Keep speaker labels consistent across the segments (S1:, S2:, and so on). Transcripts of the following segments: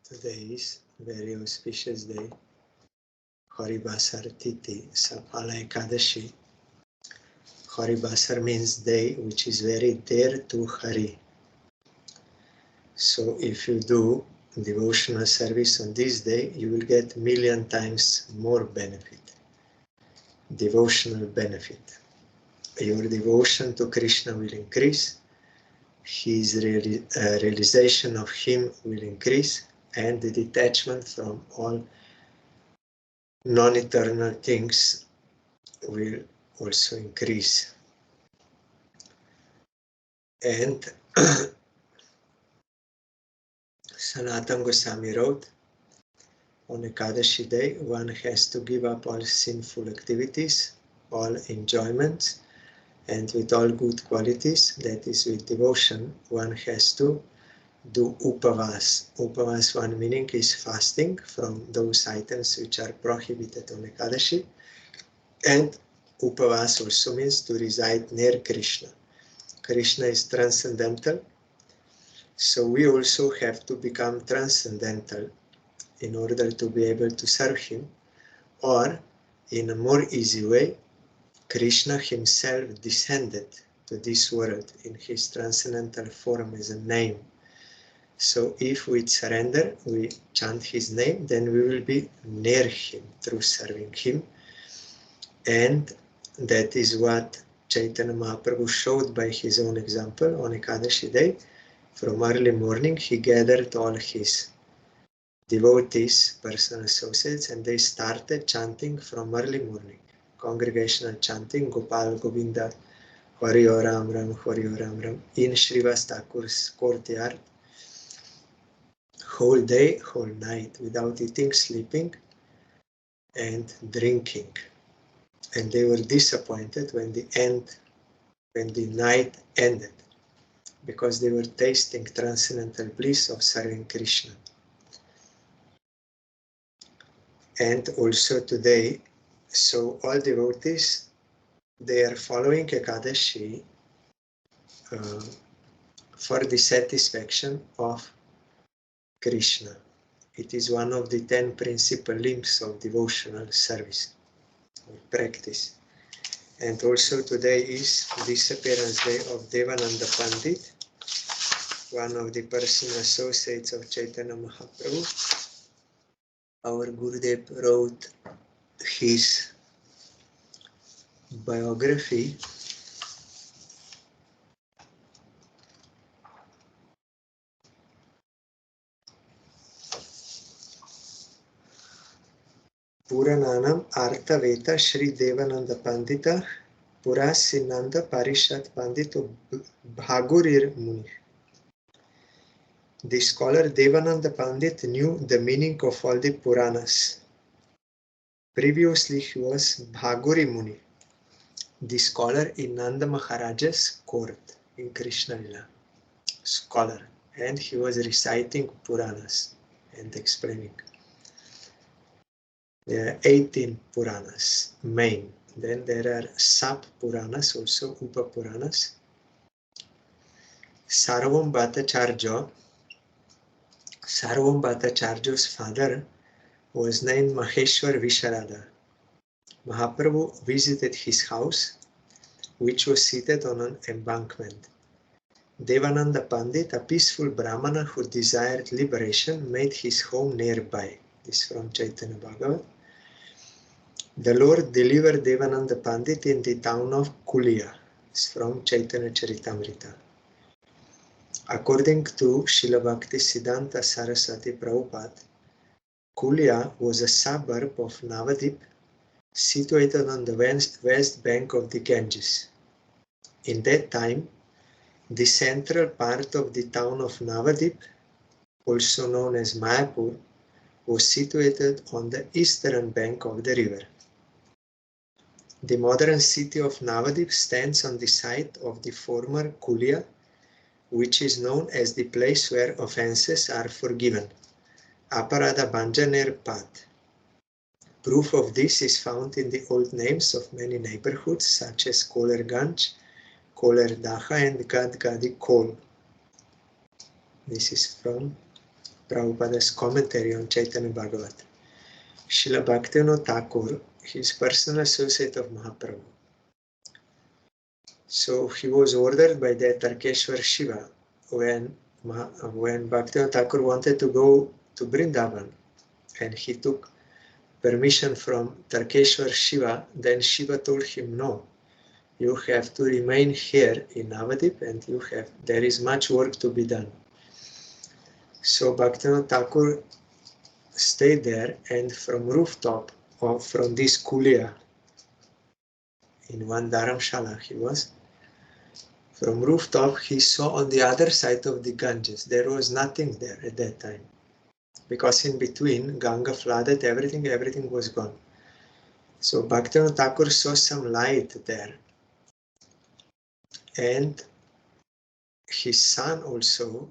S1: Today is a very auspicious day, Haribasar Titi, Saphala Ekadashi. Haribasar means day which is very dear to Hari. So if you do devotional service on this day, you will get 1,000,000 times more benefit, devotional benefit. Your devotion to Krishna will increase, his realization of him will increase, and the detachment from all non-eternal things will also increase. And Sanatana Goswami wrote, on Ekadashi day, one has to give up all sinful activities, all enjoyments, and with all good qualities, that is with devotion, one has to do upavas. Upavas, one meaning is fasting from those items which are prohibited on Ekadashi. And upavas also means to reside near Krishna. Krishna is transcendental, so we also have to become transcendental in order to be able to serve him, or in a more easy way, Krishna himself descended to this world in his transcendental form as a name. So if we surrender, we chant his name, then we will be near him through serving him. And that is what Chaitanya Mahaprabhu showed by his own example on Ekadashi day. From early morning, he gathered all his devotees, personal associates, and they started chanting from early morning. Congregational chanting, Gopal Govinda, Hari O Ram Ram, Hari O Ram Ram, in Srivas Thakur's courtyard, whole day, whole night, without eating, sleeping, and drinking. And they were disappointed when the night ended, because they were tasting transcendental bliss of serving Krishna. And also today, so all devotees, they are following Ekadashi for the satisfaction of Krishna. It is one of the 10 principal limbs of devotional service or practice. And also today is Disappearance Day of Devananda Pandit, one of the personal associates of Chaitanya Mahaprabhu. Our Gurudev wrote his biography Purananam Artaveta Sri Devananda Pandita Purasinanda Parishat Pandito Bhagurir Muni. The scholar Devananda Pandit knew the meaning of all the Puranas. Previously he was Bhaguri Muni, the scholar in Nanda Maharaja's court in Krishna Lila. Scholar, and he was reciting Puranas and explaining. There are 18 Puranas, main. Then there are sub-Puranas, also Upa-Puranas. Sarvam Bhattacharya's father was named Maheshwar Visharada. Mahaprabhu visited his house, which was seated on an embankment. Devananda Pandit, a peaceful Brahmana who desired liberation, made his home nearby. This is from Chaitanya Bhagavat. The Lord delivered Devananda Pandit in the town of Kulia. It's from Chaitanya Charitamrita. According to Srila Bhakti Siddhanta Saraswati Prabhupada, Kulia was a suburb of Navadip situated on the west bank of the Ganges. In that time, the central part of the town of Navadip, also known as Mayapur, was situated on the eastern bank of the river. The modern city of Navadip stands on the site of the former Kulia, which is known as the place where offenses are forgiven, Aparada Banjaner Path. Proof of this is found in the old names of many neighborhoods such as Kolerganj, Kolerdaha and Gadgadi Kol. This is from Prabhupada's commentary on Chaitanya Bhagavat. Srila Bhaktivinoda Thakur, his personal associate of Mahaprabhu. So he was ordered by the Tarkeshwar Shiva when Bhaktivinoda Thakur wanted to go to Vrindavan, and he took permission from Tarkeshwar Shiva. Then Shiva told him, no, you have to remain here in Navadip, and there is much work to be done. So Bhaktivinoda Thakur stayed there, and from rooftop, or from this kulia, in one dharamshala he was, from rooftop he saw on the other side of the Ganges, there was nothing there at that time. Because in between, Ganga flooded, everything was gone. So Bhaktivinoda Thakur saw some light there. And his son also,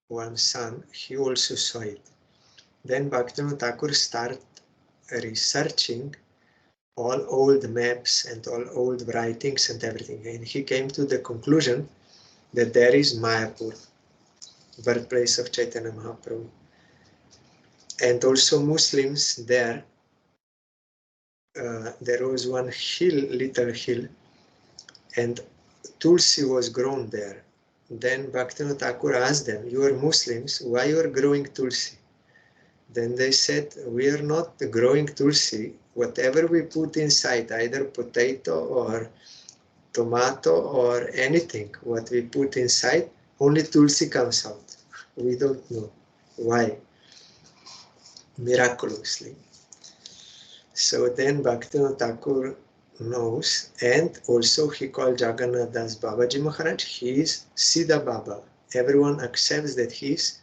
S1: one son, he also saw it. Then Bhaktivinoda Thakur started researching all old maps and all old writings and everything. And he came to the conclusion that there is Mayapur, birthplace of Chaitanya Mahaprabhu. And also Muslims there, there was one hill, little hill, and Tulsi was grown there. Then Bhaktivinoda Thakur asked them, you are Muslims, why you are growing Tulsi? Then they said, we are not growing Tulsi. Whatever we put inside, either potato or tomato or anything, what we put inside, only Tulsi comes out. We don't know why. Miraculously. So then Bhaktivinoda Thakur knows, and also he called Jagannath Das Babaji Maharaj, he is Siddha Baba. Everyone accepts that he is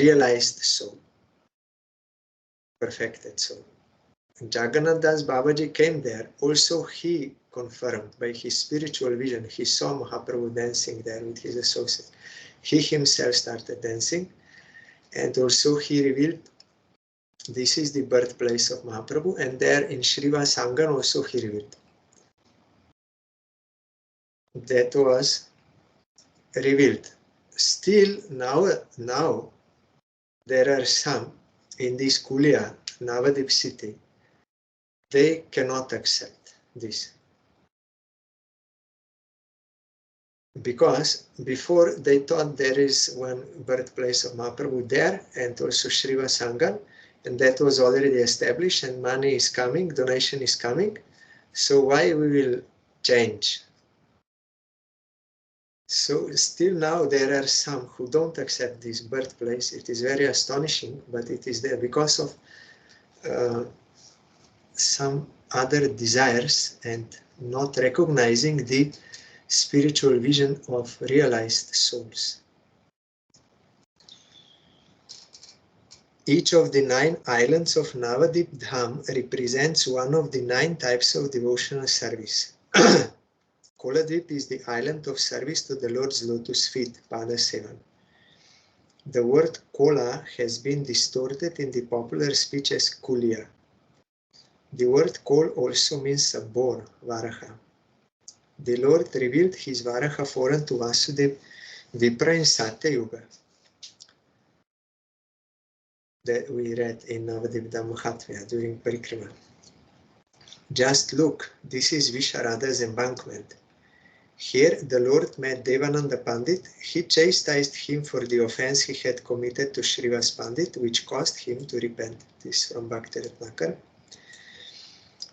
S1: realized soul, perfected soul. And Jagannath Das Babaji came there, also he confirmed by his spiritual vision, he saw Mahaprabhu dancing there with his associate. He himself started dancing, and also he revealed this is the birthplace of Mahaprabhu, and there in Srivasangan also he revealed. That was revealed. Still now there are some in this Kulia, Navadip city, they cannot accept this. Because before they thought there is one birthplace of Mahaprabhu there, and also Srivasangan, and that was already established, and money is coming, donation is coming. So why we will change? So still now there are some who don't accept this birthplace. It is very astonishing, but it is there because of some other desires and not recognizing the spiritual vision of realized souls. Each of the 9 islands of Navadip Dham represents one of the 9 types of devotional service. Koladvip is the island of service to the Lord's lotus feet, Pada Sevan. The word Kola has been distorted in the popular speech as Kulia. The word Kol also means a boar, Varaha. The Lord revealed his Varaha form to Vasudeva Vipra in Satya Yuga. That we read in Navadipda Mahatmya during Parikrama. Just look, this is Visharada's embankment. Here the Lord met Devananda Pandit. He chastised him for the offense he had committed to Srivas Pandit, which caused him to repent. This from Bhakti Ratnakar.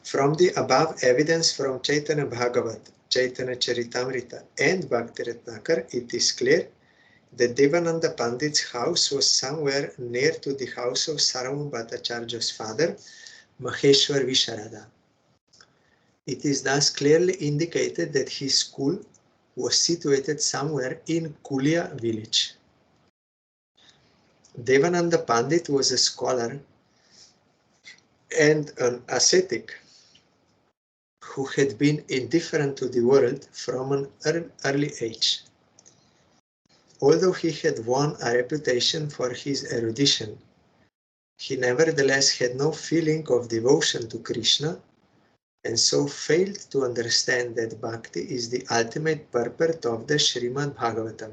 S1: From the above evidence from Chaitanya Bhagavat, Chaitanya Charitamrita and Bhakti Ratnakar, it is clear that Devananda Pandit's house was somewhere near to the house of Sarvam Bhattacharya's father, Maheshwar Visharada. It is thus clearly indicated that his school was situated somewhere in Kulia village. Devananda Pandit was a scholar and an ascetic who had been indifferent to the world from an early age. Although he had won a reputation for his erudition, he nevertheless had no feeling of devotion to Krishna, and so failed to understand that bhakti is the ultimate purport of the Srimad Bhagavatam.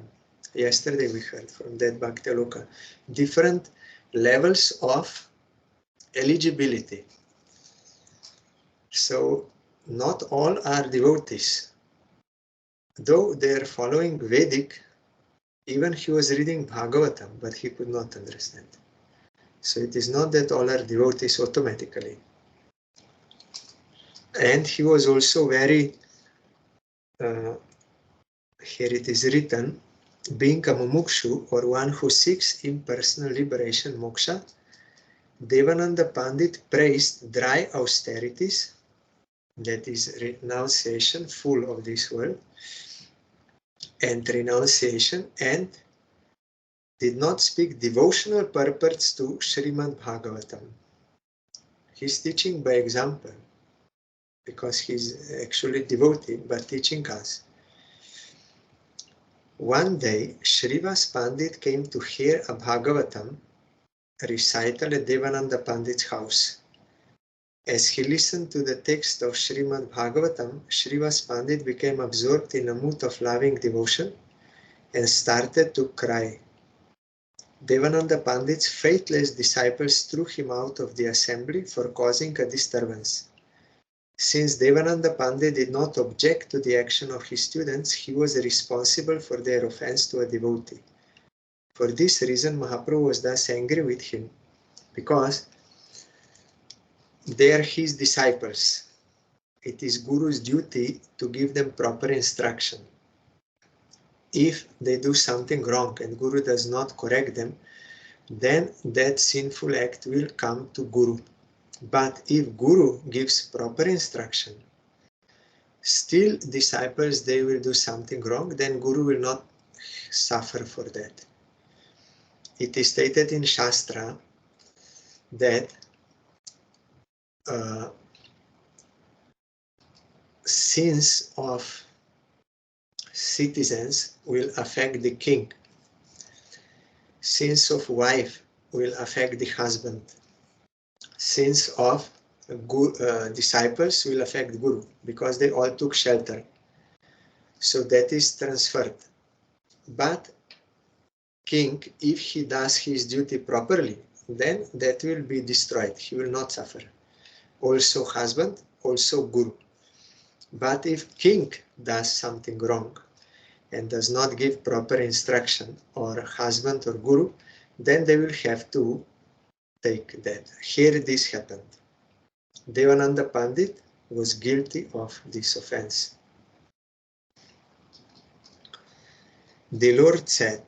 S1: Yesterday we heard from that Bhakti Aloka. Different levels of eligibility. So not all are devotees. Though they are following Vedic, even he was reading Bhagavatam, but he could not understand. So it is not that all are devotees automatically. And he was also very, here it is written, being a mumukshu, or one who seeks impersonal liberation, moksha, Devananda Pandit praised dry austerities, that is renunciation, full of this world, and renunciation, and did not speak devotional purports to Srimad Bhagavatam. He's teaching by example, because he's actually devotee, but teaching us. One day, Srivas Pandit came to hear a Bhagavatam recital at Devananda Pandit's house. As he listened to the text of Srimad Bhagavatam, Srivas Pandit became absorbed in a mood of loving devotion and started to cry. Devananda Pandit's faithless disciples threw him out of the assembly for causing a disturbance. Since Devananda Pandit did not object to the action of his students, he was responsible for their offense to a devotee. For this reason, Mahaprabhu was thus angry with him, because they are his disciples. It is Guru's duty to give them proper instruction. If they do something wrong and Guru does not correct them, then that sinful act will come to Guru. But if Guru gives proper instruction, still disciples, they will do something wrong, then Guru will not suffer for that. It is stated in Shastra that sins of citizens will affect the king. Sins of wife will affect the husband. Sins of disciples will affect Guru, because they all took shelter. So that is transferred. But king, if he does his duty properly, then that will be destroyed. He will not suffer. Also husband, also Guru. But if king does something wrong and does not give proper instruction, or husband or Guru, then they will have to take that. Here this happened. Devananda Pandit was guilty of this offense. The Lord said,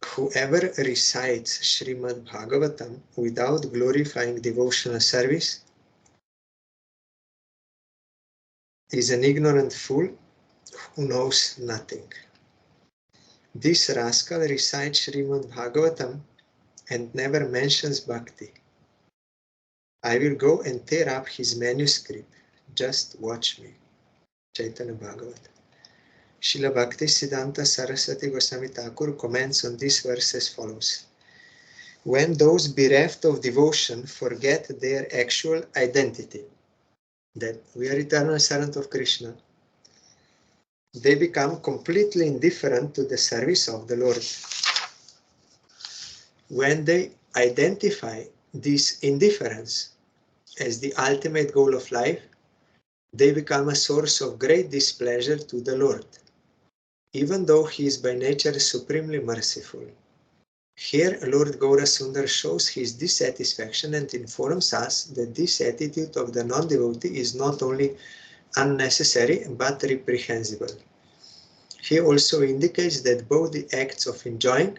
S1: whoever recites Srimad Bhagavatam without glorifying devotional service is an ignorant fool who knows nothing. This rascal recites Srimad Bhagavatam and never mentions Bhakti. I will go and tear up his manuscript. Just watch me. Chaitanya Bhagavat. Srila Bhakti Siddhanta Saraswati Goswami Thakur comments on this verse as follows. When those bereft of devotion forget their actual identity, that we are eternal servant of Krishna, they become completely indifferent to the service of the Lord. When they identify this indifference as the ultimate goal of life, they become a source of great displeasure to the Lord, even though he is by nature supremely merciful. Here, Lord Gaurasundar shows his dissatisfaction and informs us that this attitude of the non-devotee is not only unnecessary but reprehensible. He also indicates that both the acts of enjoying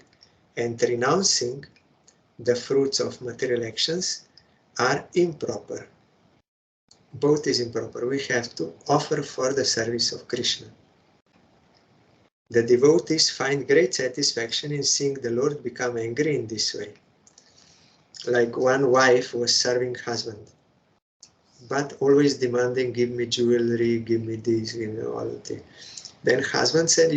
S1: and renouncing the fruits of material actions are improper. Both is improper. We have to offer for the service of Krishna. The devotees find great satisfaction in seeing the Lord become angry in this way. Like one wife was serving husband, but always demanding, give me jewelry, give me this, give me all of this. Then husband said,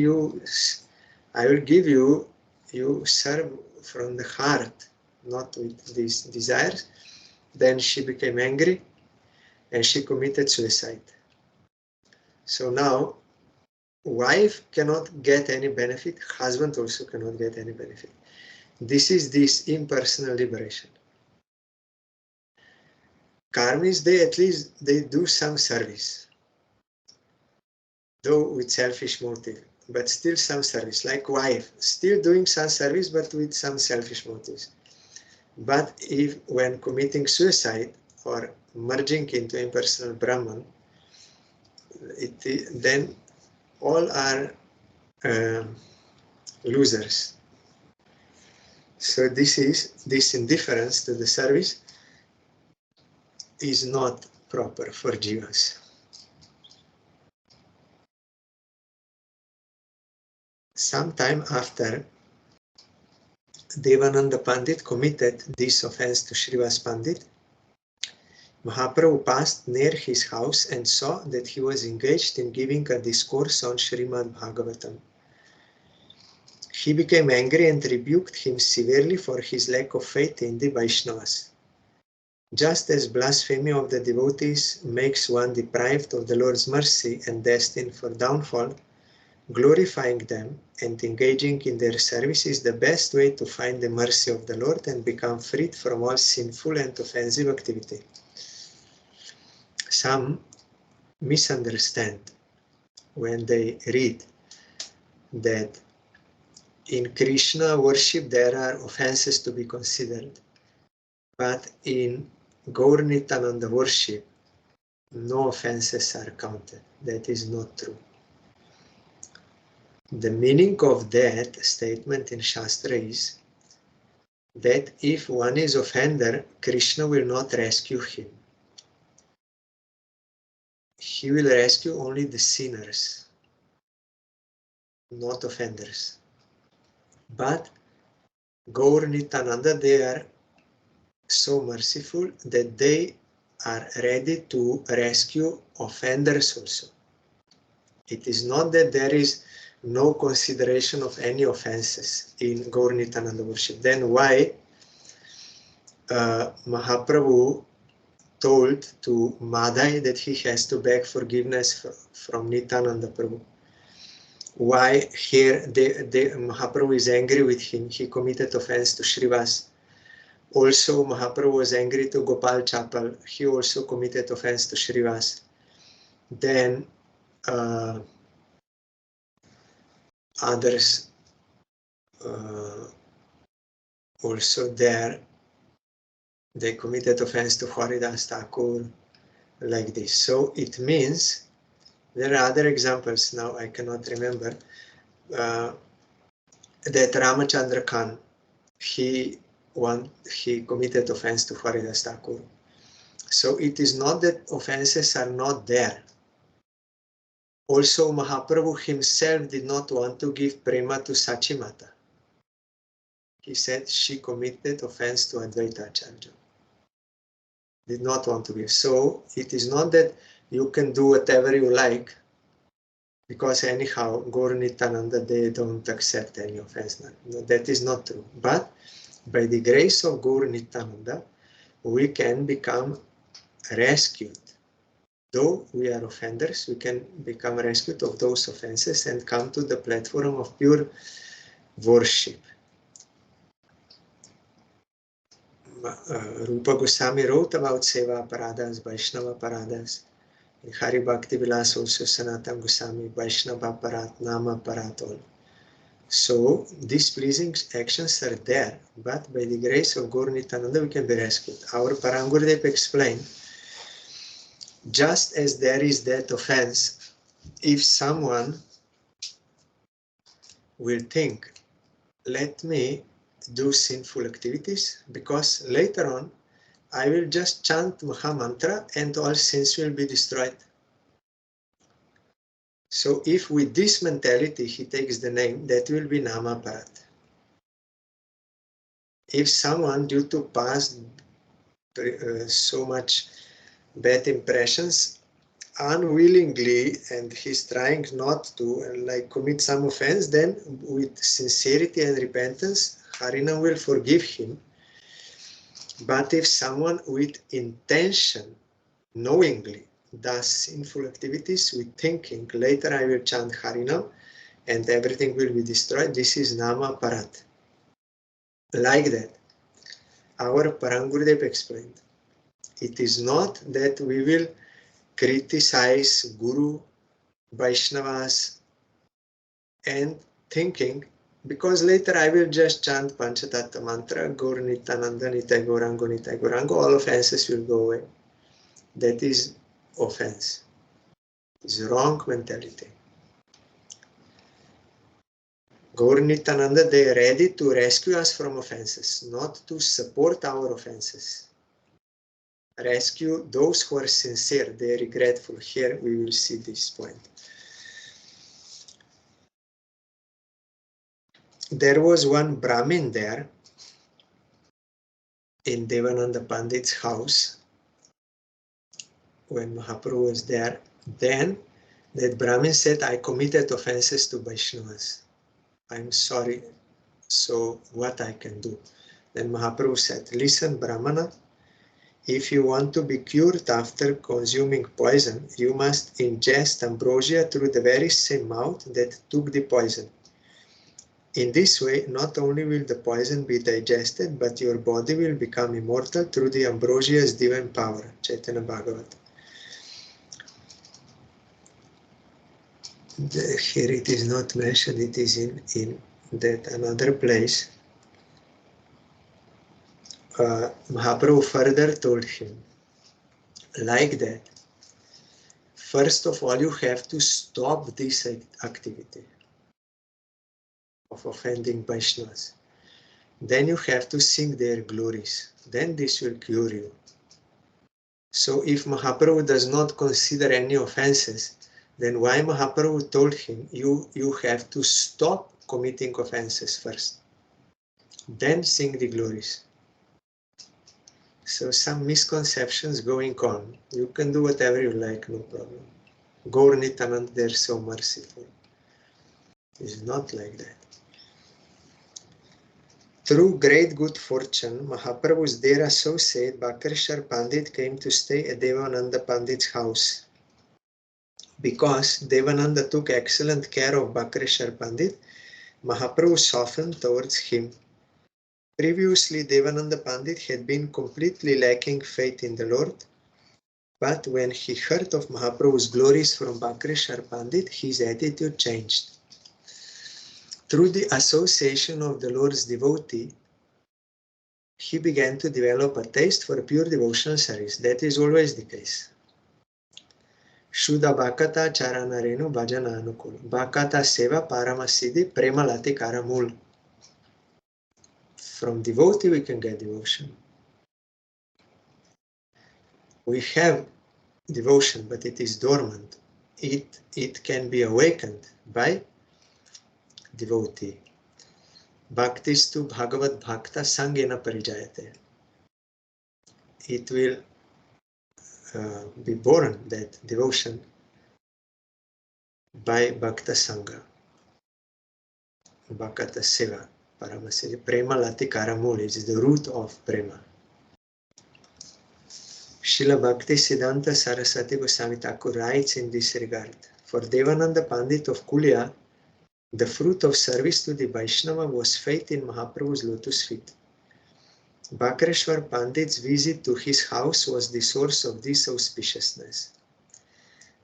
S1: I will give you, you serve from the heart, not with these desires. Then she became angry and she committed suicide. So now, wife cannot get any benefit, husband also cannot get any benefit. This is this impersonal liberation. Karmis, they at least they do some service, though with selfish motive, but still some service, like wife, still doing some service, but with some selfish motives. But if when committing suicide or merging into impersonal Brahman, then all are losers. So this indifference to the service is not proper for jivas. Sometime after Devananda Pandit committed this offense to Srivas Pandit, Mahaprabhu passed near his house and saw that he was engaged in giving a discourse on Srimad Bhagavatam. He became angry and rebuked him severely for his lack of faith in the Vaishnavas. Just as blasphemy of the devotees makes one deprived of the Lord's mercy and destined for downfall, glorifying them and engaging in their service is the best way to find the mercy of the Lord and become freed from all sinful and offensive activity. Some misunderstand when they read that in Krishna worship there are offenses to be considered, but in Gaur Nityananda worship no offenses are counted. That is not true. The meaning of that statement in Shastra is that if one is offender, Krishna will not rescue him. He will rescue only the sinners, not offenders. But Gaur Nityananda, they are so merciful that they are ready to rescue offenders also. It is not that there is no consideration of any offenses in Gaur Nityananda worship. Then why Mahaprabhu told to Madhai that he has to beg forgiveness from Nityananda Prabhu? Why here Mahaprabhu is angry with him? He committed offense to Srivas. Also Mahaprabhu was angry to Gopal Chapal. He also committed offense to Srivas. Then others also there, they committed offense to Haridas Thakur, like this. So it means, there are other examples now I cannot remember, that Ramachandra Khan, he committed offense to Haridas Thakur. So it is not that offenses are not there. Also Mahaprabhu himself did not want to give prema to Sachimata. He said she committed offense to Advaita Acharya. Did not want to give. So it is not that you can do whatever you like, because anyhow Gaur Nityananda, they don't accept any offense. No, that is not true. But by the grace of Gaur Nityananda, we can become rescued. Though we are offenders, we can become rescued of those offenses and come to the platform of pure worship. Rupa Goswami wrote about Seva Paradas, Vaishnava Paradas. In Hari Bhakti Vilas also Sanatana Goswami, Vaishnava Parat, Nama Parat, all. So these pleasing actions are there, but by the grace of Gaur Nityananda we can be rescued. Our Parangurudev explained, just as there is that offense, if someone will think, let me do sinful activities, because later on I will just chant Maha Mantra and all sins will be destroyed. So if with this mentality he takes the name, that will be Nama Parat. If someone, due to past so much bad impressions, unwillingly, and he's trying not to, like commit some offense, then with sincerity and repentance, Harina will forgive him. But if someone with intention, knowingly, does sinful activities with thinking, later I will chant Harinam and everything will be destroyed. This is Nama Parat. Like that, our Parang Gurudev explained. It is not that we will criticize Guru, Vaishnavas and thinking, because later I will just chant Panchatattva mantra, Gaur Nityananda, Nitai Gaurango, Nitai Gaurango, all offenses will go away. That is offense. It's wrong mentality. Gaur Nityananda, they are ready to rescue us from offenses, not to support our offenses. Rescue those who are sincere, they are regretful. Here we will see this point. There was one Brahmin there in Devananda Pandit's house when Mahaprabhu was there. Then that Brahmin said, I committed offenses to Vaishnavas. I'm sorry, so what I can do? Then Mahaprabhu said, listen Brahmana, if you want to be cured after consuming poison, you must ingest ambrosia through the very same mouth that took the poison. In this way, not only will the poison be digested, but your body will become immortal through the ambrosia's divine power. Chaitanya Bhagavat. Here it is not mentioned, it is in that another place. Mahaprabhu further told him, like that, first of all you have to stop this activity of offending Vaishnavas. Then you have to sing their glories. Then this will cure you. So if Mahaprabhu does not consider any offenses, then why Mahaprabhu told him, you have to stop committing offenses first. Then sing the glories. So some misconceptions going on. You can do whatever you like, no problem. Gaur Nityananda, they're so merciful. It's not like that. Through great good fortune, Mahaprabhu's dear associate Bhakrishar Pandit came to stay at Devananda Pandit's house. Because Devananda took excellent care of Bhakrishar Pandit, Mahaprabhu softened towards him. Previously, Devananda Pandit had been completely lacking faith in the Lord, but when he heard of Mahaprabhu's glories from Bhakrishar Pandit, his attitude changed. Through the association of the Lord's devotee, he began to develop a taste for pure devotional service. That is always the case. Shuddha Bhakata Charanarenu Bhajana Anukul. Bhakata Seva Paramasiddhi Premalati Karamul. From devotee we can get devotion. We have devotion, but it is dormant. It can be awakened by devotee. Bhaktistu Bhagavad Bhakta Sangena Parijayate. It will be born, that devotion, by Bhakta Sangha. Bhakata Seva Paramasiddhi. Prema Lati Karamul is the root of Prema. Srila Bhakti Siddhanta Saraswati Goswami Thakur writes in this regard, for Devananda Pandit of Kulia, the fruit of service to the Vaishnava was faith in Mahaprabhu's lotus feet. Bhakrishwar Pandit's visit to his house was the source of this auspiciousness.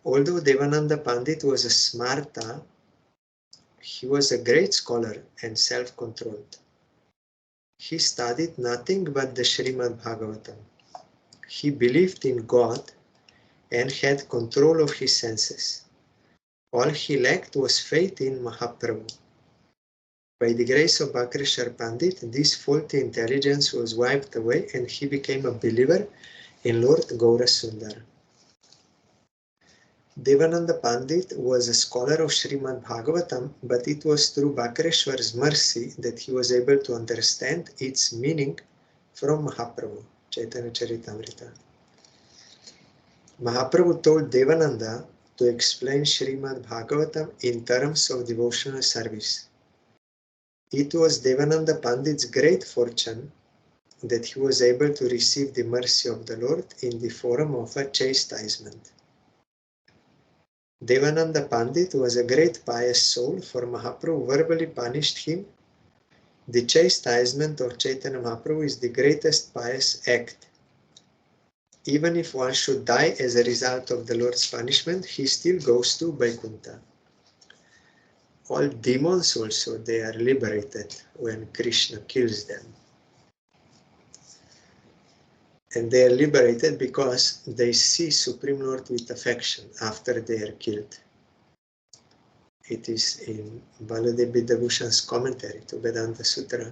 S1: Although Devananda Pandit was a smarta, he was a great scholar and self-controlled. He studied nothing but the Srimad Bhagavatam. He believed in God and had control of his senses. All he lacked was faith in Mahaprabhu. By the grace of Bhakrishar Pandit, this faulty intelligence was wiped away and he became a believer in Lord Gaura Sundar. Devananda Pandit was a scholar of Srimad Bhagavatam, but it was through Bhakrishwar's mercy that he was able to understand its meaning from Mahaprabhu, Chaitanya Charitamrita. Mahaprabhu told Devananda to explain Srimad Bhagavatam in terms of devotional service. It was Devananda Pandit's great fortune that he was able to receive the mercy of the Lord in the form of a chastisement. Devananda Pandit was a great pious soul, for Mahaprabhu verbally punished him. The chastisement of Chaitanya Mahaprabhu is the greatest pious act. Even if one should die as a result of the Lord's punishment, he still goes to Vaikuntha. All demons also, they are liberated when Krishna kills them. And they are liberated because they see Supreme Lord with affection after they are killed. It is in Baladev Vidyabhushan's commentary to Vedanta Sutra.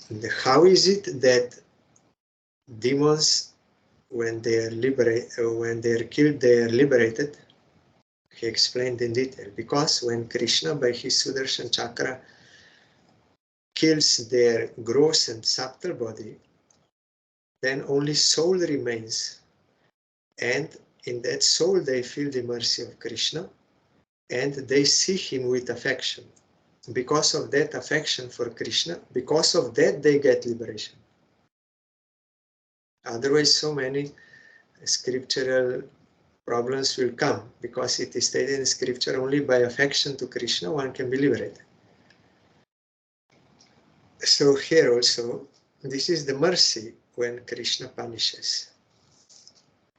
S1: And how is it that demons, when they are killed, they are liberated? He explained in detail. Because when Krishna, by his Sudarshan Chakra, kills their gross and subtle body, then only soul remains. And in that soul they feel the mercy of Krishna and they see him with affection. Because of that affection for Krishna, because of that they get liberation. Otherwise, so many scriptural problems will come, because it is stated in scripture only by affection to Krishna one can be liberated. So here also, this is the mercy when Krishna punishes,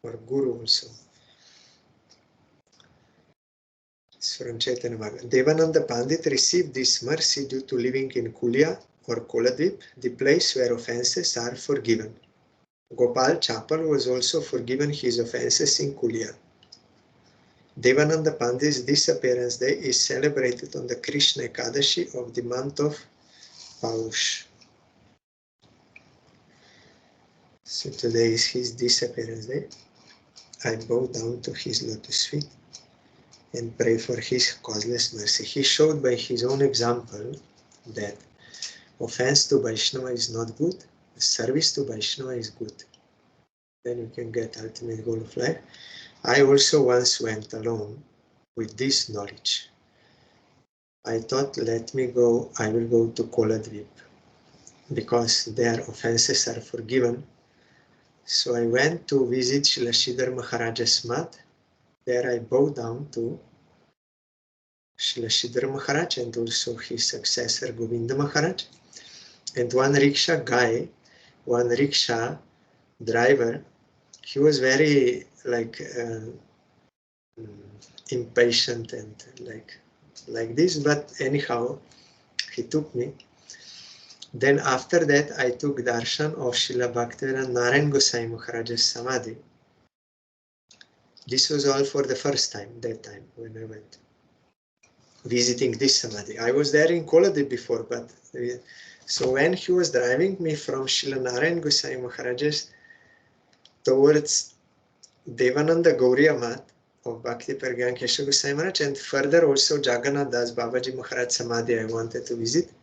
S1: or Guru also. It's from Chaitanya Mahaprabhu. Devananda Pandit received this mercy due to living in Kulia or Koladvip, the place where offenses are forgiven. Gopal Chapal was also forgiven his offenses in Kulia. Devananda Pandit's disappearance day is celebrated on the Krishna Ekadashi of the month of Paush. So today is his disappearance day. I bow down to his lotus feet and pray for his causeless mercy. He showed by his own example that offense to Vaishnava is not good, service to Vaishnava is good. Then you can get ultimate goal of life. I also once went alone with this knowledge. I thought, let me go, I will go to Koladvip, because their offenses are forgiven. So I went to visit Srila Sridhar Maharaj's mat. There I bowed down to Srila Sridhar Maharaj and also his successor Govinda Maharaj. And one rickshaw driver, he was very impatient and like this, but anyhow, he took me. Then after that, I took darshan of Srila Bhakti Prakash Goswami Maharaj's Samadhi. This was all for the first time, that time when I went visiting this Samadhi. I was there in Koladvip before, but so when he was driving me from Srila Narayan Goswami Maharaj's towards Devananda Gauriya Mat of Bhakti Prakash Goswami Maharaj, and further also Jagannath Das Babaji Maharaj Samadhi I wanted to visit.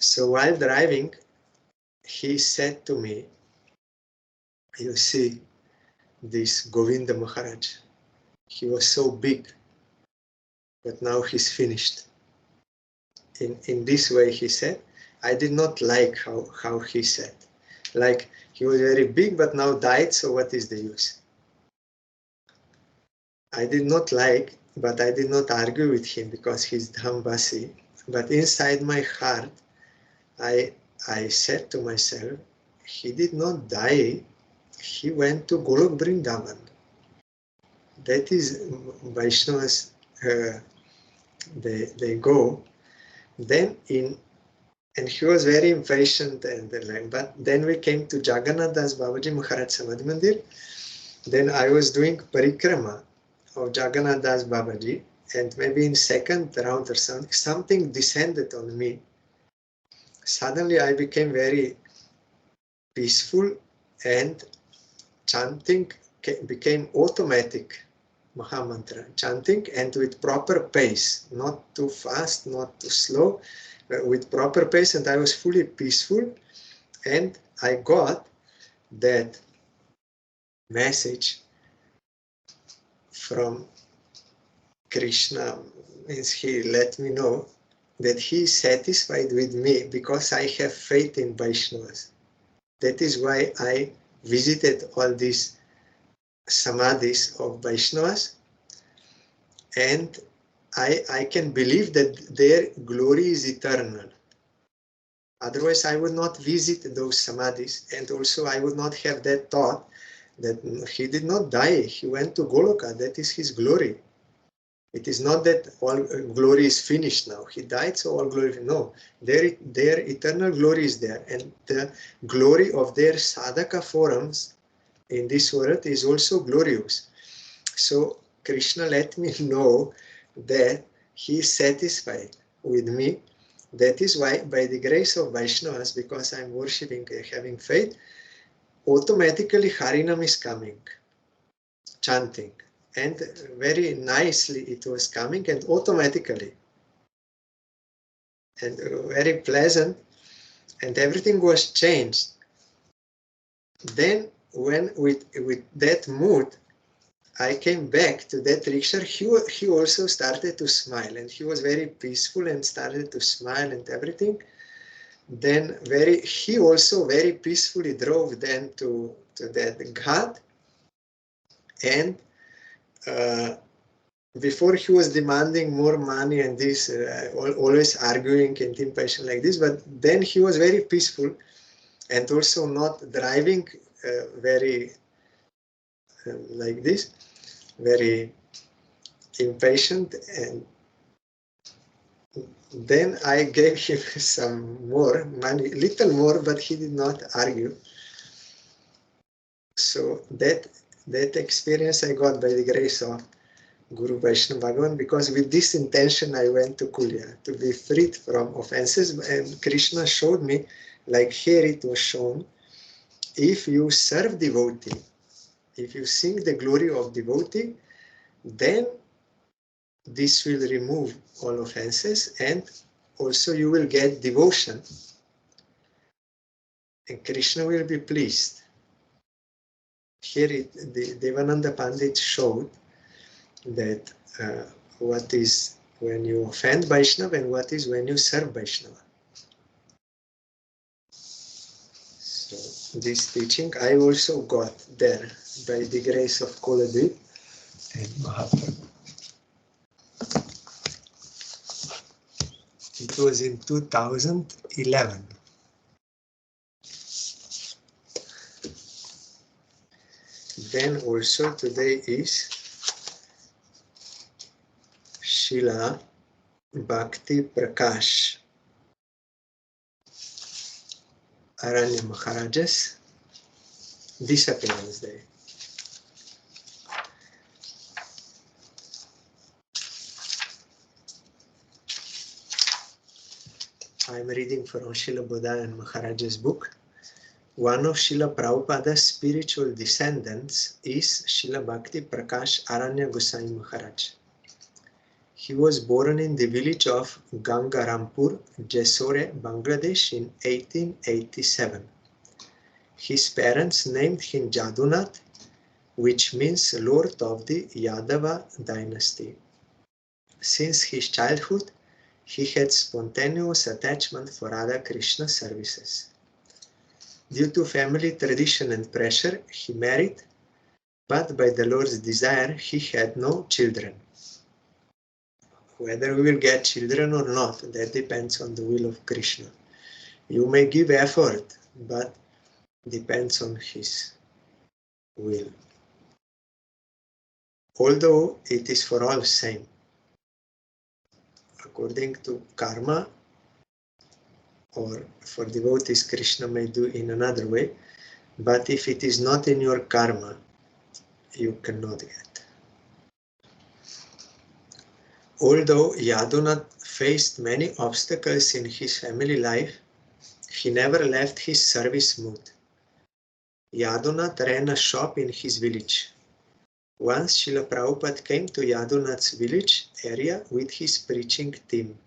S1: So while driving, he said to me, you see this Govinda Maharaj, he was so big, but now he's finished. In this way he said. I did not like how he said. Like, he was very big, but now died, so what is the use? I did not like, but I did not argue with him because he's Dhambasi. But inside my heart, I said to myself, he did not die, he went to Golok Vrindavan. That is Vaishnavas, they go. Then and he was very impatient, but then we came to Jagannath Das Babaji Maharaj Samadhi Mandir. Then I was doing parikrama of Jagannath Das Babaji, and maybe in second round or something descended on me. Suddenly I became very peaceful and chanting became automatic. Mahamantra chanting, and with proper pace, not too fast, not too slow, with proper pace, and I was fully peaceful, and I got that message from Krishna. Means he let me know that he is satisfied with me because I have faith in Vaishnavas. That is why I visited all these samadhis of Vaishnavas, and I can believe that their glory is eternal. Otherwise, I would not visit those samadhis, and also I would not have that thought that he did not die. He went to Goloka. That is his glory. It is not that all glory is finished now. He died, so all glory. No, their eternal glory is there, and the glory of their sadhaka forums in this world is also glorious. So Krishna let me know that he is satisfied with me. That is why, by the grace of Vaishnavas, because I am worshipping, having faith, automatically Harinam is coming, chanting. And very nicely it was coming, and automatically. And very pleasant, and everything was changed. Then when with that mood, I came back to that rickshaw, he also started to smile, and he was very peaceful and started to smile and everything. Then he also very peacefully drove then to that ghat, and before he was demanding more money and this, always arguing and impatient like this, but then he was very peaceful and also not driving very like this, very impatient. And then I gave him some more money, little more, but he did not argue. So that experience I got by the grace of Guru Vaishnava Bhagavan, because with this intention I went to Kulya, to be freed from offenses. And Krishna showed me, like here it was shown, if you serve devotee, if you sing the glory of devotee, then this will remove all offenses, and also you will get devotion, and Krishna will be pleased. Here the Devananda Pandit showed that what is when you offend Vaishnava and what is when you serve Vaishnava. So this teaching I also got there by the grace of Koladip and Mahaprabhu. It was in 2011. Then also today is Srila Bhakti Prakash Aranya Maharaj's Disappearance Day. I am reading from Srila Bodhayan Maharaj's book. One of Srila Prabhupada's spiritual descendants is Srila Bhakti Prakash Aranya Goswami Maharaj. He was born in the village of Gangarampur, Jessore, Bangladesh in 1887. His parents named him Jadunath, which means Lord of the Yadava dynasty. Since his childhood, he had spontaneous attachment for Radha Krishna services. Due to family tradition and pressure, he married, but by the Lord's desire, he had no children. Whether we will get children or not, that depends on the will of Krishna. You may give effort, but depends on his will. Although it is for all same. According to karma, or for devotees, Krishna may do in another way, but if it is not in your karma, you cannot get. Although Yadunath faced many obstacles in his family life, he never left his service mood. Yadunath ran a shop in his village. Once Srila Prabhupada came to Yadunath's village area with his preaching team.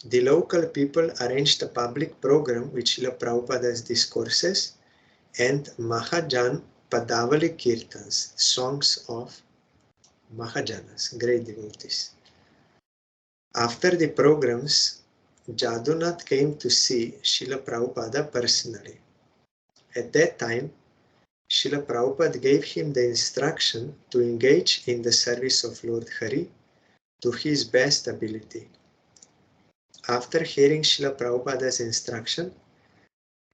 S1: The local people arranged a public program with Srila Prabhupada's discourses and Mahajan Padavali Kirtans, songs of Mahajanas, great devotees. After the programs, Jadunath came to see Srila Prabhupada personally. At that time, Srila Prabhupada gave him the instruction to engage in the service of Lord Hari to his best ability. After hearing Srila Prabhupada's instruction,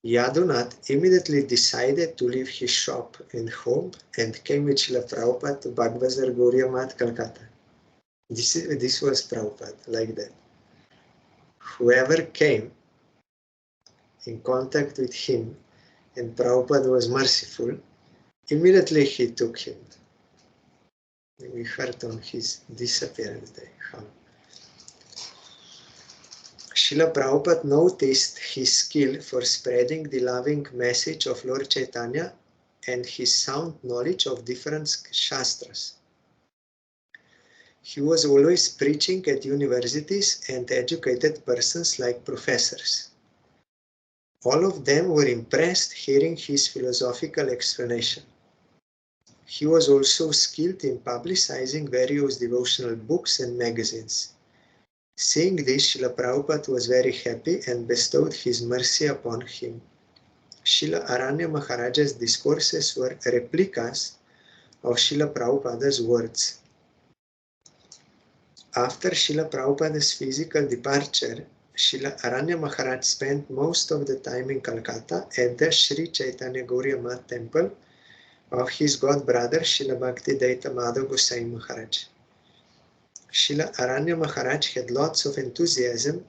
S1: Yadunath immediately decided to leave his shop and home and came with Srila Prabhupada to Bagbazar Gauriya Math, Calcutta. This was Prabhupada, like that. Whoever came in contact with him and Prabhupada was merciful, immediately he took him. We heard on his disappearance day how Srila Prabhupada noticed his skill for spreading the loving message of Lord Chaitanya and his sound knowledge of different shastras. He was always preaching at universities and educated persons like professors. All of them were impressed hearing his philosophical explanation. He was also skilled in publicizing various devotional books and magazines. Seeing this, Srila Prabhupada was very happy and bestowed his mercy upon him. Srila Aranya Maharaja's discourses were replicas of Srila Prabhupada's words. After Srila Prabhupada's physical departure, Srila Aranya Maharaj spent most of the time in Calcutta at the Sri Chaitanya Gauriya Math temple of his god brother Srila Bhakti Madhav Goswami Maharaj. Srila Aranya Maharaj had lots of enthusiasm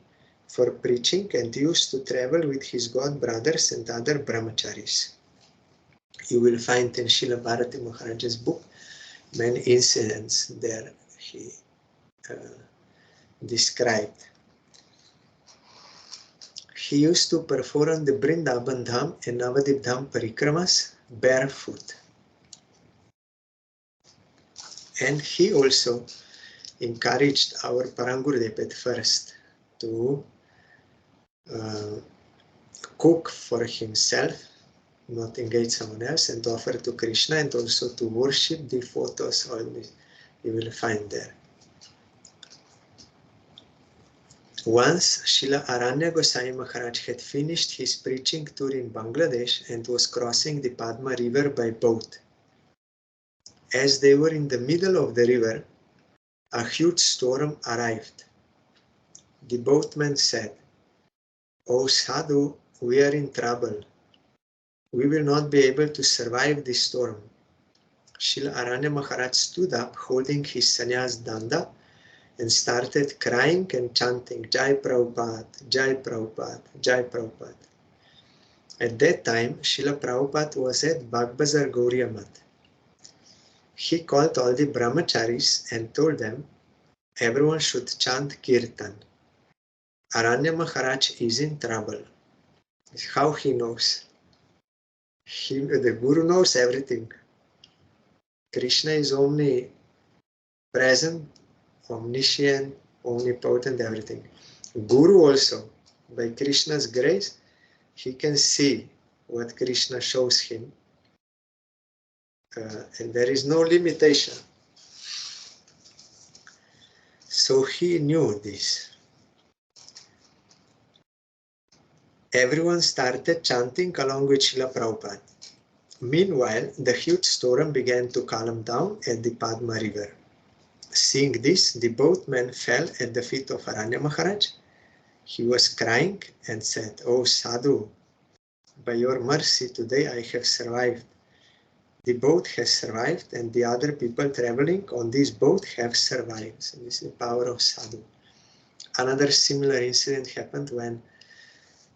S1: for preaching and used to travel with his god brothers and other brahmacharis. You will find in Srila Bharati Maharaj's book many incidents there he described. He used to perform the Vrindavan Dham and Navadip Dham parikramas barefoot. And he also encouraged our Parangurudev at first to cook for himself, not engage someone else, and offer to Krishna, and also to worship the photos. All this you will find there. Once Srila Aranya Goswami Maharaj had finished his preaching tour in Bangladesh and was crossing the Padma River by boat. As they were in the middle of the river, a huge storm arrived. The boatman said, "O Sadhu, we are in trouble. We will not be able to survive this storm." Srila Aranya Maharaj stood up holding his sannyas danda and started crying and chanting, "Jai Prabhupada, Jai Prabhupada, Jai Prabhupada." At that time, Srila Prabhupada was at Bagbazar Gauriya Math. He called all the brahmacharis and told them everyone should chant kirtan. Aranya Maharaj is in trouble. How he knows? The Guru knows everything. Krishna is omnipresent, omniscient, omnipotent, everything. Guru also, by Krishna's grace, he can see what Krishna shows him. And there is no limitation. So he knew this. Everyone started chanting along with Srila Prabhupada. Meanwhile, the huge storm began to calm down at the Padma River. Seeing this, the boatman fell at the feet of Aranya Maharaj. He was crying and said, "O Sadhu, by your mercy today I have survived. The boat has survived and the other people traveling on this boat have survived." So this is the power of Sadhu. Another similar incident happened when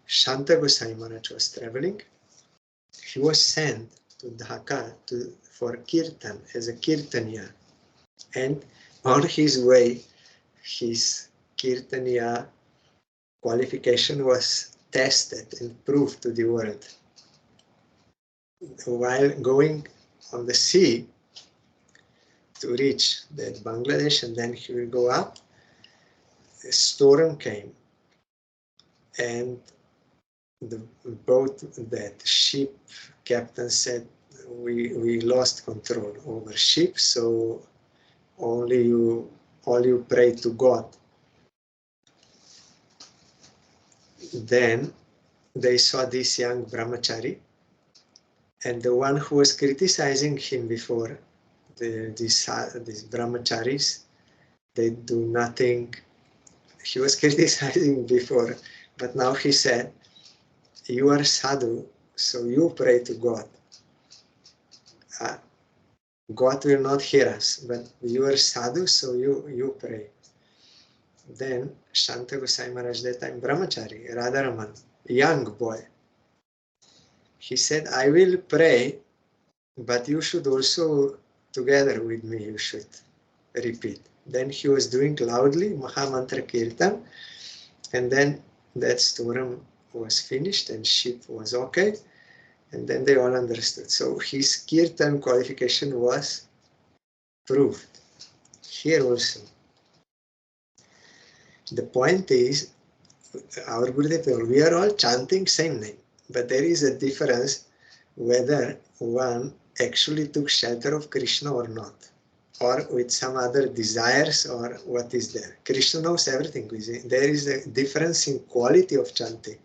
S1: Shanta Goswami Maharaj was traveling. He was sent to Dhaka for kirtan as a kirtaniya. And on his way, his kirtaniya qualification was tested and proved to the world. While going on the sea to reach that Bangladesh, and then he will go up, a storm came, and the boat, that ship captain said, we lost control over ship, so all you pray to God. Then they saw this young brahmachari, And the one who was criticizing him before, these brahmacharis, they do nothing. He was criticizing before, but now he said, you are sadhu, so you pray to God. God will not hear us, but you are sadhu, so you pray. Then Shanta Gosai Maharaj, that time brahmachari, Radharaman, young boy, he said, I will pray, but you should also, together with me, you should repeat. Then he was doing loudly Mahamantra Kirtan, and then that storam was finished and ship was okay, and then they all understood. So his Kirtan qualification was proved. Here also. The point is, our Gurudev, we are all chanting same name, but there is a difference whether one actually took shelter of Krishna or not, or with some other desires, or what is there. Krishna knows everything. There is a difference in quality of chanting.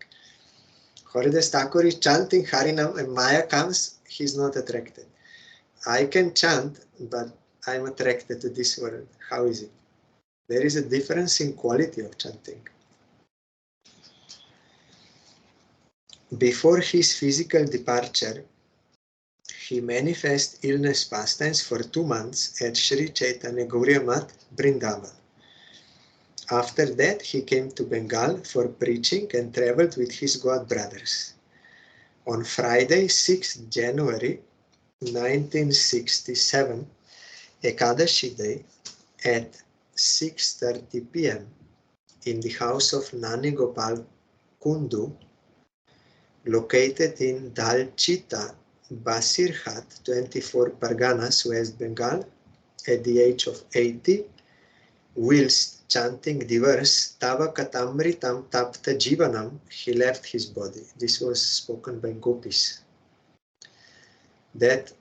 S1: Haridas Thakur is chanting Harinam and Maya comes, he's not attracted. I can chant, but I'm attracted to this world. How is it? There is a difference in quality of chanting. Before his physical departure, he manifested illness pastimes for 2 months at Sri Chaitanya Gauriya Math, Vrindavan. After that, he came to Bengal for preaching and traveled with his god brothers. On Friday, 6th January 1967, Ekadashi Day, at 6:30 p.m. in the house of Nani Gopal Kundu, located in Dalchita, Basirhat, 24 Parganas, West Bengal, at the age of 80, whilst chanting the verse Tava Katamritam Tapta Jivanam, he left his body. This was spoken by gopis. That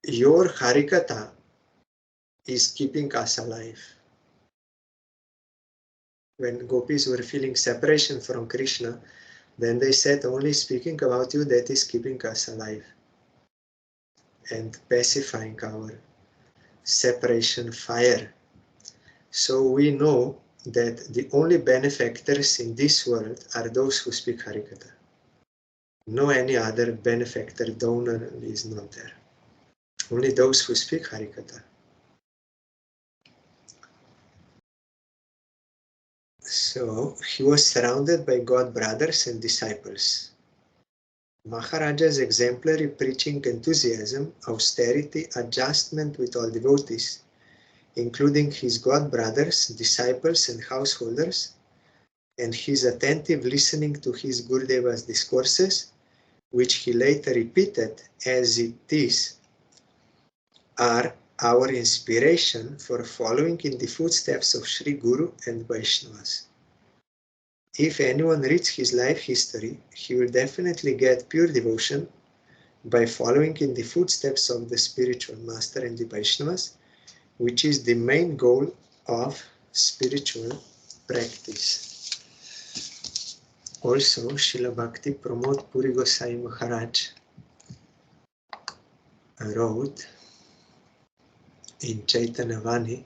S1: your Harikatha is keeping us alive. When gopis were feeling separation from Krishna, then they said, only speaking about you, that is keeping us alive and pacifying our separation fire. So we know that the only benefactors in this world are those who speak Harikatha. No any other benefactor, donor is not there. Only those who speak Harikatha. So he was surrounded by God brothers and disciples. Maharaja's exemplary preaching enthusiasm, austerity, adjustment with all devotees, including his god brothers, disciples and householders, and his attentive listening to his Gurudeva's discourses, which he later repeated as it is, are our inspiration for following in the footsteps of Sri Guru and Vaishnavas. If anyone reads his life history, he will definitely get pure devotion by following in the footsteps of the spiritual master and the Vaishnavas, which is the main goal of spiritual practice. Also, Srila Bhakti Pramod Puri Gosai Maharaj wrote in Chaitanya Vani,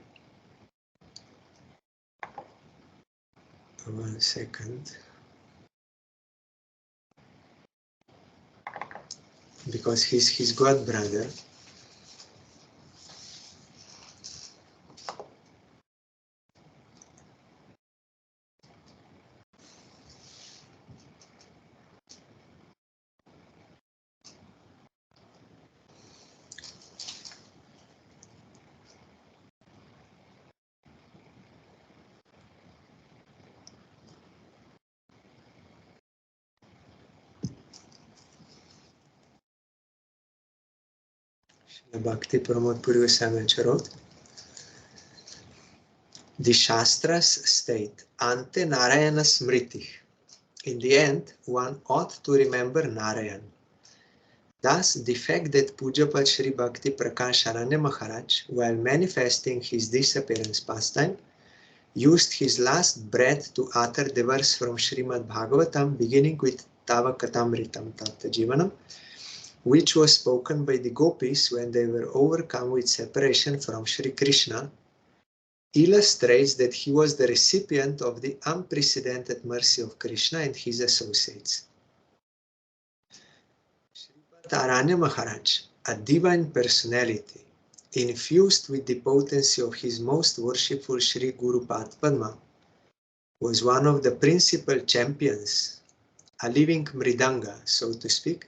S1: one second, because he's his god brother. Bhakti Pramod Puri Goswami wrote, the Shastras state, Ante Narayana Smriti. In the end, one ought to remember Narayan. Thus, the fact that Pujapad Sri Bhakti Prakash Aranya Maharaj, while manifesting his disappearance pastime, used his last breath to utter the verse from Srimad Bhagavatam beginning with Tava Katamritam Tapta Jivanam, which was spoken by the gopis when they were overcome with separation from Sri Krishna, illustrates that he was the recipient of the unprecedented mercy of Krishna and his associates. Srila Aranya Maharaj, a divine personality, infused with the potency of his most worshipful Sri Guru Padma, was one of the principal champions, a living mridanga, so to speak,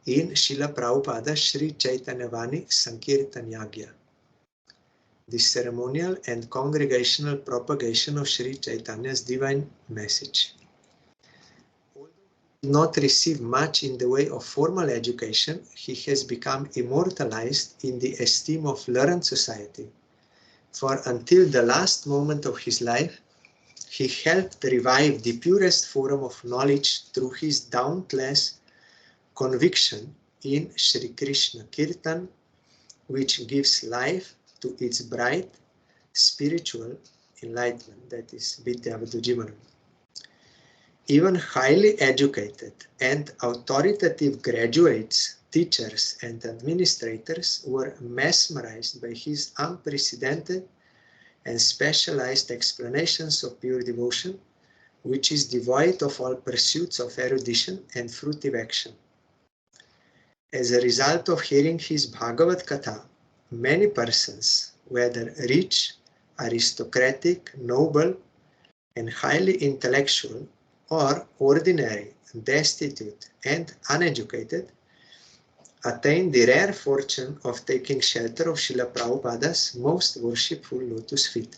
S1: in Srila Prabhupada's Sri Chaitanya Vani Sankirtan Yagya, the ceremonial and congregational propagation of Sri Chaitanya's divine message. Although he did not receive much in the way of formal education, he has become immortalized in the esteem of learned society, for until the last moment of his life, he helped revive the purest form of knowledge through his dauntless conviction in Sri Krishna Kirtan, which gives life to its bright spiritual enlightenment, that is Vidya Vdujimanam. Even highly educated and authoritative graduates, teachers, and administrators were mesmerized by his unprecedented and specialized explanations of pure devotion, which is devoid of all pursuits of erudition and fruitive action. As a result of hearing his Bhagavad Katha, many persons, whether rich, aristocratic, noble, and highly intellectual, or ordinary, destitute, and uneducated, attained the rare fortune of taking shelter of Srila Prabhupada's most worshipful lotus feet.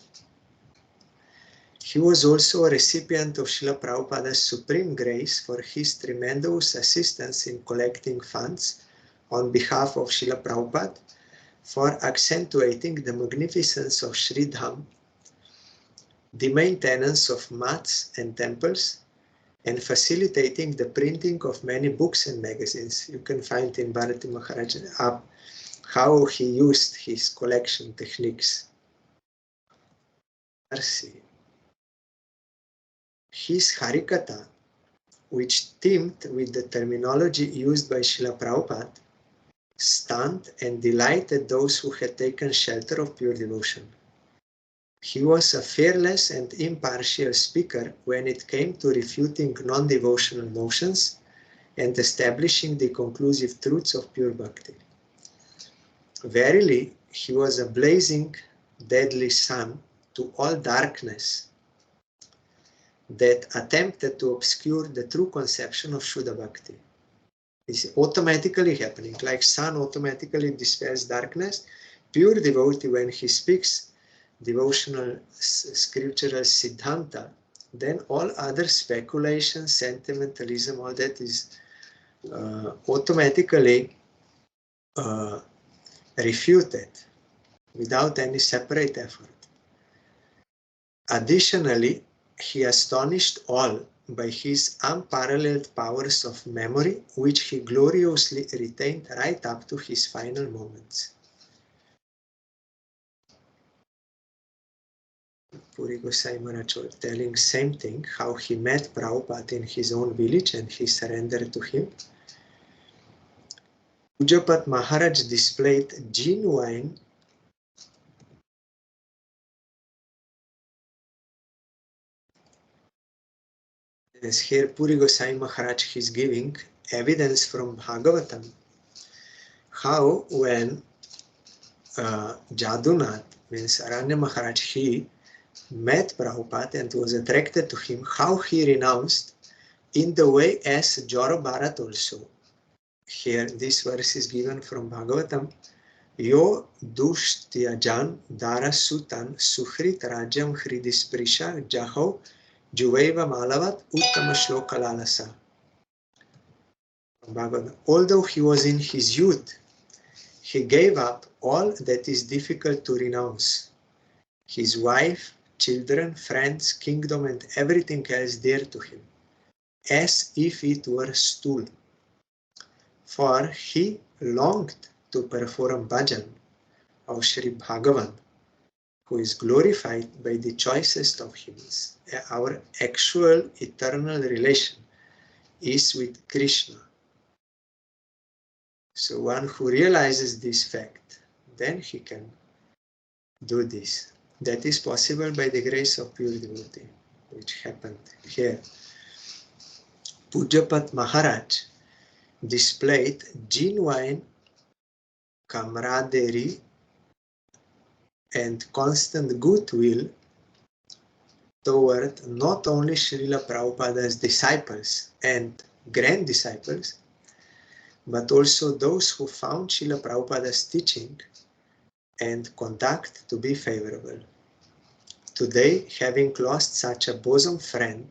S1: He was also a recipient of Srila Prabhupada's supreme grace for his tremendous assistance in collecting funds on behalf of Srila Prabhupada for accentuating the magnificence of Sri Dham, the maintenance of mats and temples, and facilitating the printing of many books and magazines. You can find in Bharati Maharaj up how he used his collection techniques. Mercy. His Harikatha, which teamed with the terminology used by Srila Prabhupada, stunned and delighted those who had taken shelter of pure devotion. He was a fearless and impartial speaker when it came to refuting non-devotional notions and establishing the conclusive truths of pure bhakti. Verily, he was a blazing, deadly sun to all darkness that attempted to obscure the true conception of Shuddha Bhakti. It's automatically happening, like sun automatically dispels darkness. Pure devotee, when he speaks devotional scriptural siddhanta, then all other speculation, sentimentalism, all that is automatically refuted without any separate effort. Additionally, he astonished all by his unparalleled powers of memory, which he gloriously retained right up to his final moments. Puri Gosai Maharaj was telling same thing, how he met Prabhupada in his own village and he surrendered to him. Pujapat Maharaj displayed genuine as here Puri Gosai Maharaj is giving evidence from Bhagavatam, how when Jadunath, means Aranya Maharaj, he met Prabhupada and was attracted to him, how he renounced in the way as Joro Bharat also. Here this verse is given from Bhagavatam. Yo dushtyajan dara sutan suhrit rajam hridisprisha jaho juvaiva malavat uttama shlokalalasa. Although he was in his youth, he gave up all that is difficult to renounce. His wife, children, friends, kingdom, and everything else dear to him, as if it were stool. For he longed to perform bhajan of Sri Bhagavan, who is glorified by the choicest of hymns. Our actual eternal relation is with Krishna. So one who realizes this fact, then he can do this. That is possible by the grace of pure devotee, which happened here. Pujapat Maharaj displayed genuine camaraderie and constant goodwill toward not only Srila Prabhupada's disciples and grand disciples, but also those who found Srila Prabhupada's teaching and conduct to be favorable. Today, having lost such a bosom friend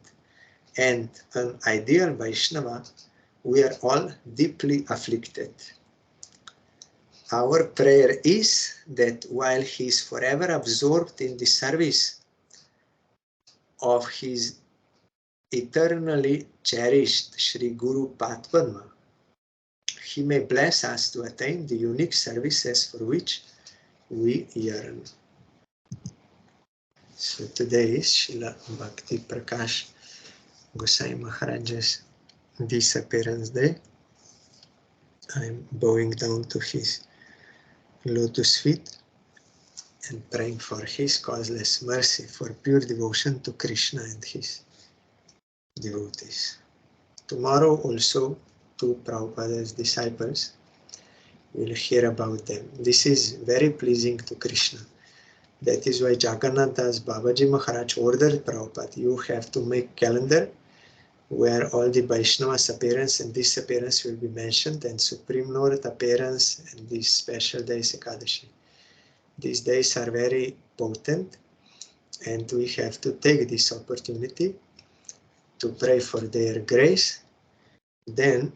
S1: and an ideal Vaishnava, we are all deeply afflicted. Our prayer is that while he is forever absorbed in the service of his eternally cherished Sri Guru Padma, he may bless us to attain the unique services for which we yearn. So today is Srila Bhakti Prakash Goswami Maharaj's disappearance day. I'm bowing down to his lotus feet and praying for his causeless mercy, for pure devotion to Krishna and his devotees. Tomorrow also, two Prabhupada's disciples will hear about them. This is very pleasing to Krishna. That is why Jagannath Das Babaji Maharaj ordered Prabhupada, you have to make calendar where all the Vaishnava's appearance and disappearance will be mentioned, and Supreme Lord appearance and these special days Ekadashi. These days are very potent, and we have to take this opportunity to pray for their grace. Then,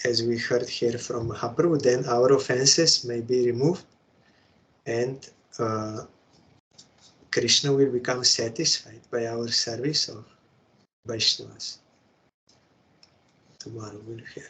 S1: as we heard here from Mahaprabhu, then our offenses may be removed, and Krishna will become satisfied by our service of Vaishnavas. Tomorrow we'll hear.